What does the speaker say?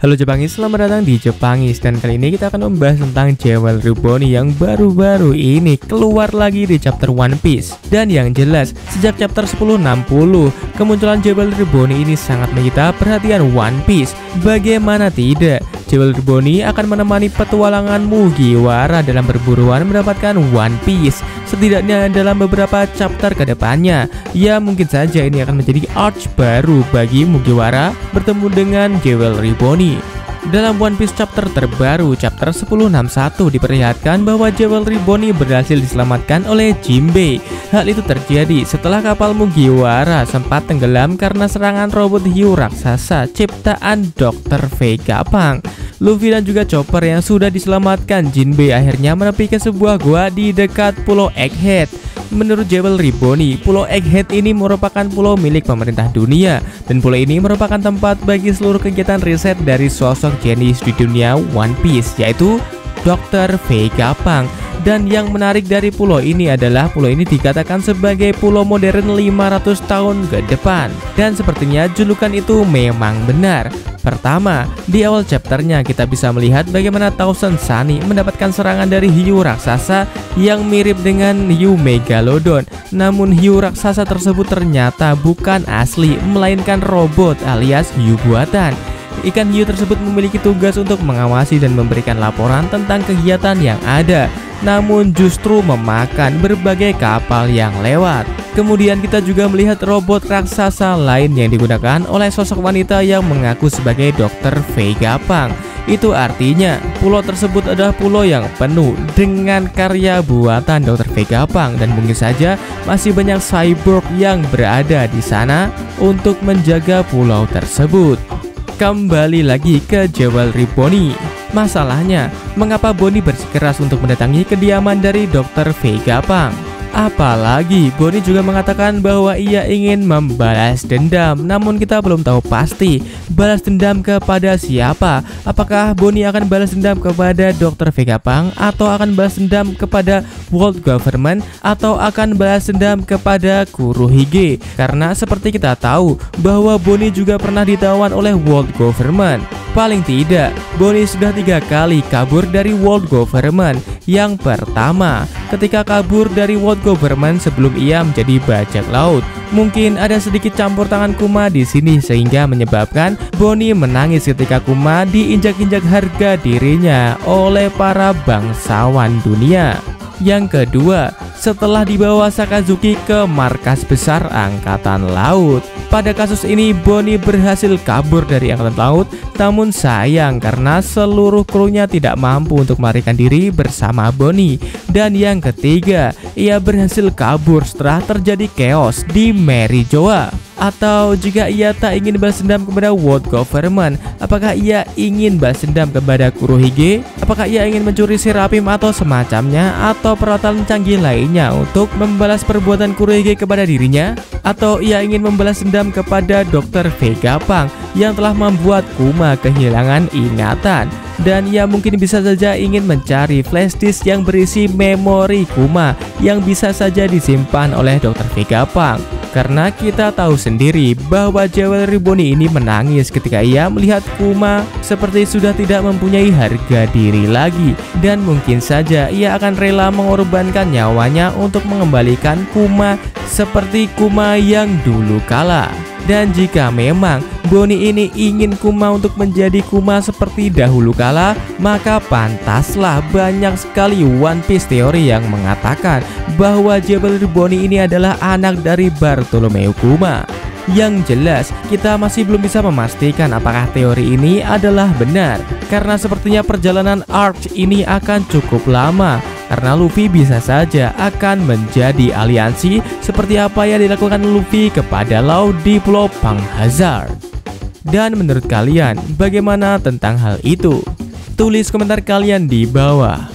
Halo Jepangis, selamat datang di Jepangis. Dan kali ini kita akan membahas tentang Jewelry Bonnie yang baru-baru ini keluar lagi di chapter One Piece. Dan yang jelas, sejak chapter 1060, kemunculan Jewelry Bonnie ini sangat menyita perhatian One Piece. Bagaimana tidak, Jewelry Bonnie akan menemani petualangan Mugiwara dalam perburuan mendapatkan One Piece. Setidaknya dalam beberapa chapter ke depannya, ya mungkin saja ini akan menjadi arc baru bagi Mugiwara bertemu dengan Jewelry Bonnie. Dalam One Piece chapter terbaru, chapter 1061 diperlihatkan bahwa Jewelry Bonnie berhasil diselamatkan oleh Jinbei. Hal itu terjadi setelah kapal Mugiwara sempat tenggelam karena serangan robot hiu raksasa ciptaan Dr. Vegapunk. Luffy dan juga Chopper yang sudah diselamatkan Jinbei akhirnya menepi ke sebuah gua di dekat Pulau Egghead. Menurut Jewelry Bonnie, Pulau Egghead ini merupakan pulau milik pemerintah dunia, dan pulau ini merupakan tempat bagi seluruh kegiatan riset dari sosok jenius di dunia One Piece, yaitu Dr. Vegapunk. Dan yang menarik dari pulau ini adalah pulau ini dikatakan sebagai pulau modern 500 tahun ke depan. Dan sepertinya julukan itu memang benar. Pertama, di awal chapternya kita bisa melihat bagaimana Thousand Sunny mendapatkan serangan dari hiu raksasa yang mirip dengan hiu Megalodon. Namun hiu raksasa tersebut ternyata bukan asli, melainkan robot alias hiu buatan. Ikan hiu tersebut memiliki tugas untuk mengawasi dan memberikan laporan tentang kegiatan yang ada, namun justru memakan berbagai kapal yang lewat. Kemudian kita juga melihat robot raksasa lain yang digunakan oleh sosok wanita yang mengaku sebagai Dr. Vegapunk. Itu artinya pulau tersebut adalah pulau yang penuh dengan karya buatan Dr. Vegapunk, dan mungkin saja masih banyak cyborg yang berada di sana untuk menjaga pulau tersebut. Kembali lagi ke Jewelry Bonnie. Masalahnya, mengapa Bonnie bersikeras untuk mendatangi kediaman dari Dr. Vegapunk? Apalagi Bonnie juga mengatakan bahwa ia ingin membalas dendam, namun kita belum tahu pasti balas dendam kepada siapa. Apakah Bonnie akan balas dendam kepada Dr. Vegapunk, atau akan balas dendam kepada World Government, atau akan balas dendam kepada Kurohige? Karena seperti kita tahu bahwa Bonnie juga pernah ditawan oleh World Government. Paling tidak, Bonnie sudah 3 kali kabur dari World Government. Yang pertama, ketika kabur dari World Government sebelum ia menjadi bajak laut. Mungkin ada sedikit campur tangan Kuma di sini sehingga menyebabkan Bonnie menangis ketika Kuma diinjak-injak harga dirinya oleh para bangsawan dunia. Yang kedua, setelah dibawa Sakazuki ke markas besar Angkatan Laut. Pada kasus ini Bonnie berhasil kabur dari Angkatan Laut, namun sayang karena seluruh krunya tidak mampu untuk melarikan diri bersama Bonnie. Dan yang ketiga, ia berhasil kabur setelah terjadi chaos di Merijoa. Atau jika ia tak ingin balas dendam kepada World Government, apakah ia ingin balas dendam kepada Kurohige? Apakah ia ingin mencuri Seraphim atau semacamnya, atau peralatan canggih lainnya untuk membalas perbuatan Kurohige kepada dirinya? Atau ia ingin membalas dendam kepada Dr. Vegapunk yang telah membuat Kuma kehilangan ingatan? Dan ia mungkin bisa saja ingin mencari flash disk yang berisi memori Kuma yang bisa saja disimpan oleh Dr. Vegapunk. Karena kita tahu sendiri bahwa Jewelry Bonnie ini menangis ketika ia melihat Kuma seperti sudah tidak mempunyai harga diri lagi. Dan mungkin saja ia akan rela mengorbankan nyawanya untuk mengembalikan Kuma seperti Kuma yang dulu kala. Dan jika memang Bonnie ini ingin Kuma untuk menjadi Kuma seperti dahulu kala, maka pantaslah banyak sekali One Piece teori yang mengatakan bahwa Jewelry Bonnie ini adalah anak dari Bartolomeo Kuma. Yang jelas, kita masih belum bisa memastikan apakah teori ini adalah benar, karena sepertinya perjalanan arc ini akan cukup lama. Karena Luffy bisa saja akan menjadi aliansi seperti apa yang dilakukan Luffy kepada Law di Pulau Pang Hazard. Dan menurut kalian, bagaimana tentang hal itu? Tulis komentar kalian di bawah.